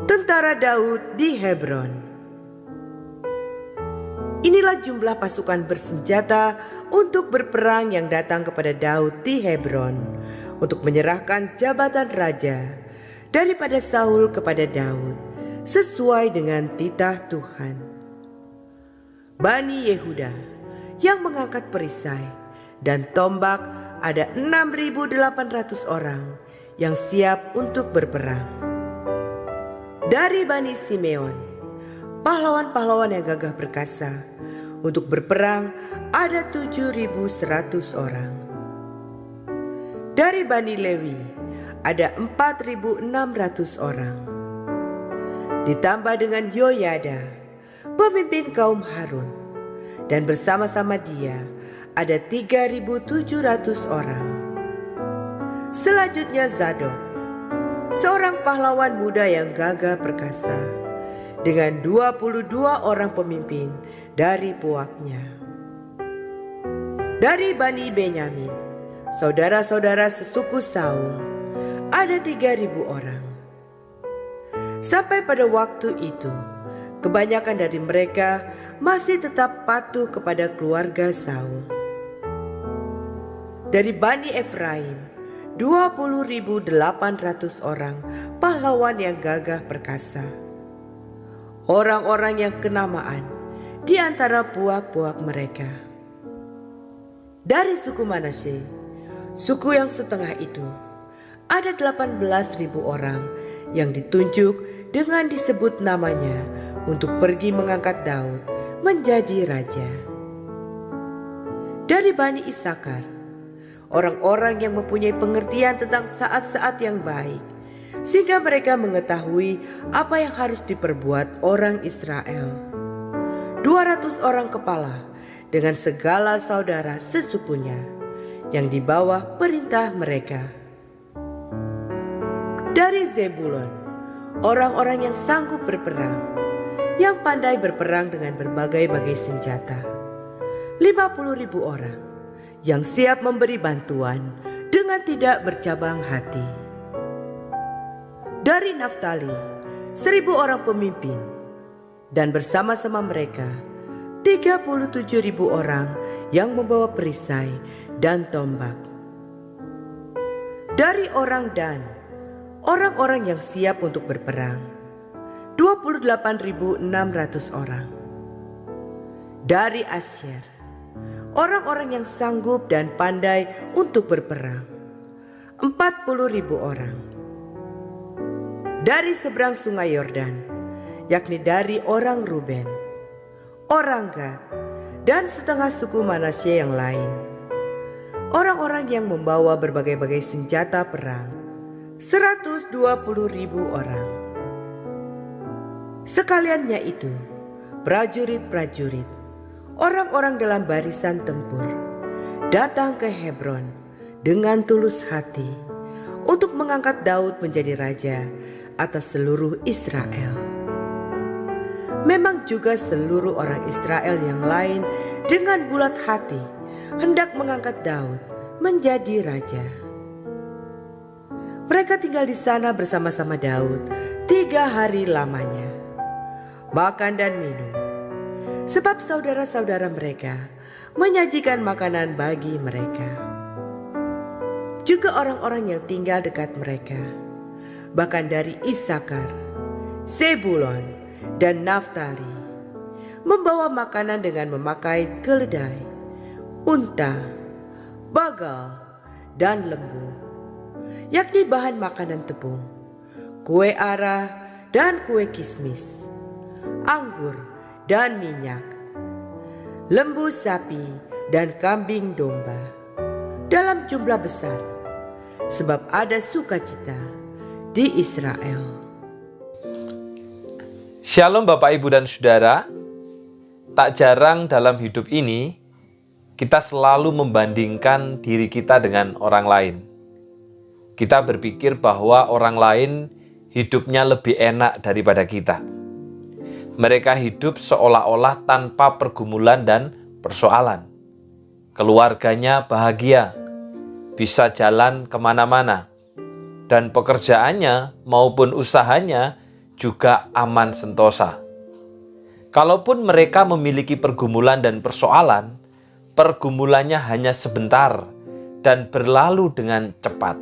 Tentara Daud di Hebron. Inilah jumlah pasukan bersenjata untuk berperang yang datang kepada Daud di Hebron untuk menyerahkan jabatan raja daripada Saul kepada Daud sesuai dengan titah Tuhan. Bani Yehuda yang mengangkat perisai dan tombak ada 6.800 orang yang siap untuk berperang. Dari Bani Simeon, pahlawan-pahlawan yang gagah perkasa untuk berperang ada 7.100 orang. Dari Bani Lewi ada 4.600 orang. Ditambah dengan Yoyada, pemimpin kaum Harun, dan bersama-sama dia ada 3.700 orang. Selanjutnya Zadok, seorang pahlawan muda yang gagah perkasa, dengan 22 orang pemimpin dari puaknya. Dari Bani Benyamin, saudara-saudara sesuku Saul, ada 3.000 orang. Sampai pada waktu itu, kebanyakan dari mereka masih tetap patuh kepada keluarga Saul. Dari Bani Efraim, 20.800 orang pahlawan yang gagah perkasa. Orang-orang yang kenamaan di antara puak-puak mereka. Dari suku Manasye, suku yang setengah itu, ada 18.000 orang yang ditunjuk dengan disebut namanya untuk pergi mengangkat Daud menjadi raja. Dari Bani Isakar, orang-orang yang mempunyai pengertian tentang saat-saat yang baik, sehingga mereka mengetahui apa yang harus diperbuat orang Israel. 200 orang kepala dengan segala saudara sesukunya yang di bawah perintah mereka. Dari Zebulon, orang-orang yang sanggup berperang, yang pandai berperang dengan berbagai-bagai senjata. 50.000 orang yang siap memberi bantuan dengan tidak bercabang hati. Dari Naftali, 1.000 orang pemimpin, dan bersama-sama mereka 37.000 orang yang membawa perisai dan tombak. Dari orang Dan, orang-orang yang siap untuk berperang, 28.600 orang. Dari Asyer, orang-orang yang sanggup dan pandai untuk berperang, 40.000 orang. Dari seberang sungai Yordan, yakni dari orang Ruben, orang Gad, dan setengah suku Manasye yang lain, orang-orang yang membawa berbagai-bagai senjata perang, 120.000 orang. Sekaliannya itu, prajurit-prajurit, orang-orang dalam barisan tempur, datang ke Hebron dengan tulus hati untuk mengangkat Daud menjadi raja atas seluruh Israel. Memang juga seluruh orang Israel yang lain dengan bulat hati hendak mengangkat Daud menjadi raja. Mereka tinggal di sana bersama-sama Daud 3 hari lamanya, makan dan minum, sebab saudara-saudara mereka menyajikan makanan bagi mereka. Juga orang-orang yang tinggal dekat mereka, bahkan dari Isakar, Zebulon, dan Naftali, membawa makanan dengan memakai keledai, unta, bagal, dan lembu, yakni bahan makanan tepung, kue ara dan kue kismis, anggur dan minyak, lembu sapi dan kambing domba dalam jumlah besar, sebab ada sukacita di Israel. Shalom Bapak Ibu dan Saudara. Tak jarang dalam hidup ini kita selalu membandingkan diri kita dengan orang lain. Kita berpikir bahwa orang lain hidupnya lebih enak daripada kita. Mereka hidup seolah-olah tanpa pergumulan dan persoalan. Keluarganya bahagia, bisa jalan kemana-mana, dan pekerjaannya maupun usahanya juga aman sentosa. Kalaupun mereka memiliki pergumulan dan persoalan, pergumulannya hanya sebentar dan berlalu dengan cepat.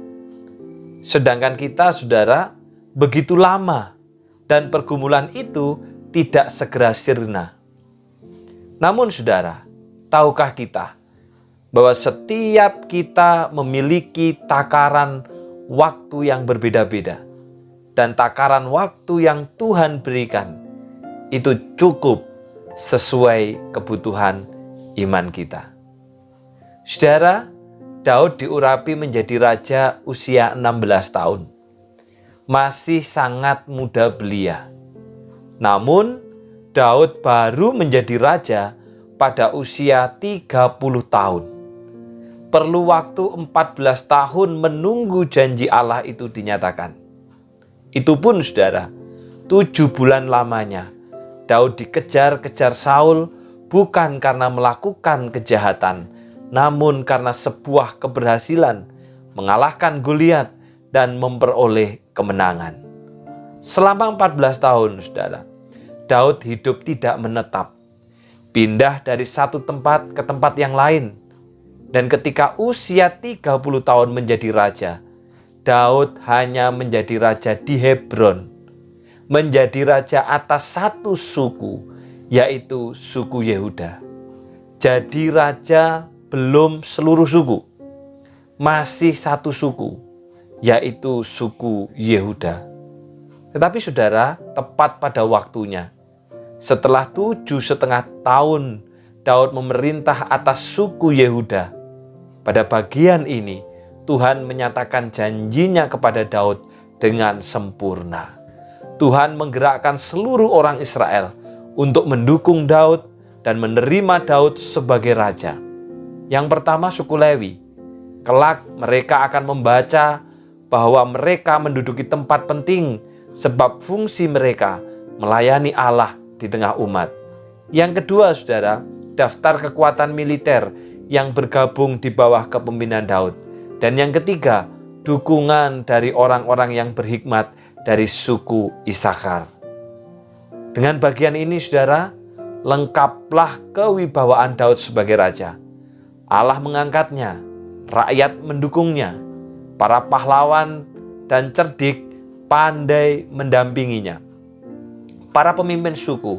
Sedangkan kita, saudara, begitu lama dan pergumulan itu tidak segera sirna. Namun, saudara, tahukah kita bahwa setiap kita memiliki takaran waktu yang berbeda-beda, dan takaran waktu yang Tuhan berikan itu cukup sesuai kebutuhan iman kita. Saudara, Daud diurapi menjadi raja usia 16 tahun. Masih sangat muda belia. Namun, Daud baru menjadi raja pada usia 30 tahun. Perlu waktu 14 tahun menunggu janji Allah itu dinyatakan. Itu pun, saudara, 7 bulan lamanya Daud dikejar-kejar Saul bukan karena melakukan kejahatan, namun karena sebuah keberhasilan mengalahkan Goliat dan memperoleh kemenangan. Selama 14 tahun, saudara, Daud hidup tidak menetap, pindah dari satu tempat ke tempat yang lain. Dan ketika usia 30 tahun menjadi raja, Daud hanya menjadi raja di Hebron, menjadi raja atas satu suku, yaitu suku Yehuda. Jadi raja belum seluruh suku, masih satu suku, yaitu suku Yehuda. Tetapi saudara, tepat pada waktunya, setelah 7,5 tahun Daud memerintah atas suku Yehuda, pada bagian ini Tuhan menyatakan janjinya kepada Daud dengan sempurna. Tuhan menggerakkan seluruh orang Israel untuk mendukung Daud dan menerima Daud sebagai raja. Yang pertama, suku Lewi. Kelak mereka akan membaca bahwa mereka menduduki tempat penting sebab fungsi mereka melayani Allah di tengah umat. Yang kedua, saudara, daftar kekuatan militer yang bergabung di bawah kepemimpinan Daud. Dan yang ketiga, dukungan dari orang-orang yang berhikmat dari suku Isakar. Dengan bagian ini, saudara, lengkaplah kewibawaan Daud sebagai raja. Allah mengangkatnya, rakyat mendukungnya, para pahlawan dan cerdik pandai mendampinginya. Para pemimpin suku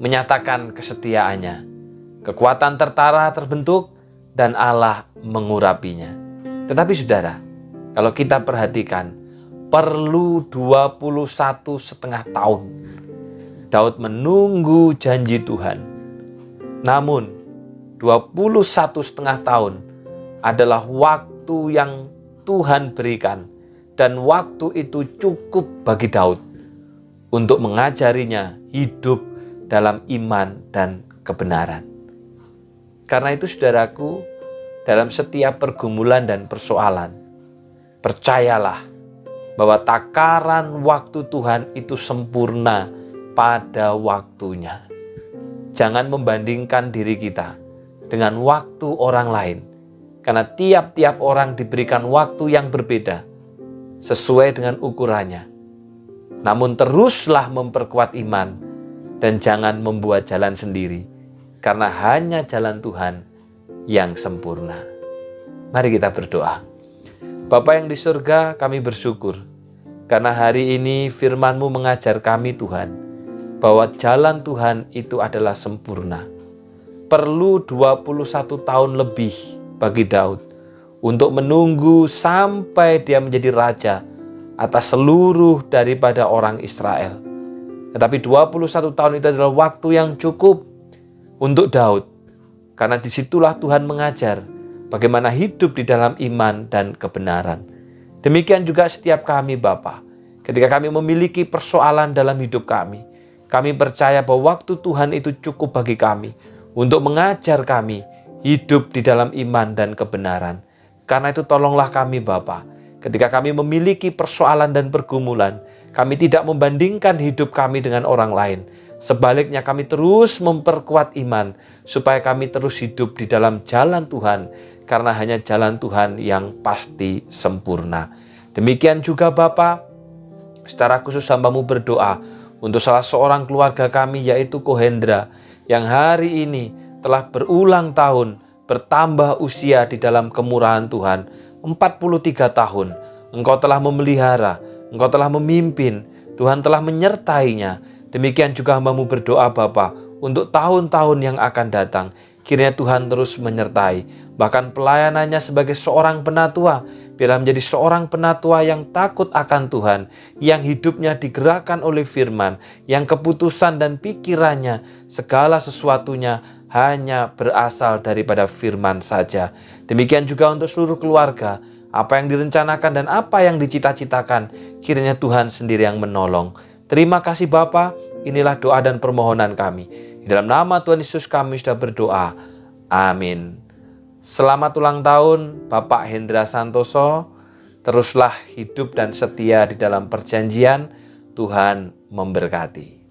menyatakan kesetiaannya. Kekuatan tentara terbentuk dan Allah mengurapinya. Tetapi saudara, kalau kita perhatikan, perlu 21,5 tahun Daud menunggu janji Tuhan. Namun 21,5 tahun adalah waktu yang Tuhan berikan, dan waktu itu cukup bagi Daud untuk mengajarinya hidup dalam iman dan kebenaran. Karena itu, saudaraku, dalam setiap pergumulan dan persoalan, percayalah bahwa takaran waktu Tuhan itu sempurna pada waktunya. Jangan membandingkan diri kita dengan waktu orang lain, karena tiap-tiap orang diberikan waktu yang berbeda sesuai dengan ukurannya. Namun teruslah memperkuat iman dan jangan membuat jalan sendiri, karena hanya jalan Tuhan yang sempurna. Mari kita berdoa. Bapa yang di surga, kami bersyukur karena hari ini firman-Mu mengajar kami, Tuhan, bahwa jalan Tuhan itu adalah sempurna. Perlu 21 tahun lebih bagi Daud untuk menunggu sampai dia menjadi raja atas seluruh daripada orang Israel. Tetapi 21 tahun itu adalah waktu yang cukup untuk Daud, karena disitulah Tuhan mengajar bagaimana hidup di dalam iman dan kebenaran. Demikian juga setiap kami, Bapa. Ketika kami memiliki persoalan dalam hidup kami percaya bahwa waktu Tuhan itu cukup bagi kami untuk mengajar kami hidup di dalam iman dan kebenaran. Karena itu tolonglah kami, Bapa. Ketika kami memiliki persoalan dan pergumulan, kami tidak membandingkan hidup kami dengan orang lain. Sebaliknya kami terus memperkuat iman supaya kami terus hidup di dalam jalan Tuhan, karena hanya jalan Tuhan yang pasti sempurna. Demikian juga Bapa, secara khusus hamba-Mu berdoa Untuk salah seorang keluarga kami yaitu Ko Hendra yang hari ini telah berulang tahun bertambah usia di dalam kemurahan Tuhan, 43 tahun. Engkau telah memelihara, Engkau telah memimpin, Tuhan telah menyertainya. Demikian juga hamba-Mu berdoa Bapa untuk tahun-tahun yang akan datang. Kiranya Tuhan terus menyertai. Bahkan pelayanannya sebagai seorang penatua, biarlah menjadi seorang penatua yang takut akan Tuhan, yang hidupnya digerakkan oleh firman, yang keputusan dan pikirannya, segala sesuatunya hanya berasal daripada firman saja. Demikian juga untuk seluruh keluarga, apa yang direncanakan dan apa yang dicita-citakan, kiranya Tuhan sendiri yang menolong. Terima kasih Bapa, inilah doa dan permohonan kami. Di dalam nama Tuhan Yesus kami sudah berdoa. Amin. Selamat ulang tahun Bapak Hendra Santoso. Teruslah hidup dan setia di dalam perjanjian. Tuhan memberkati.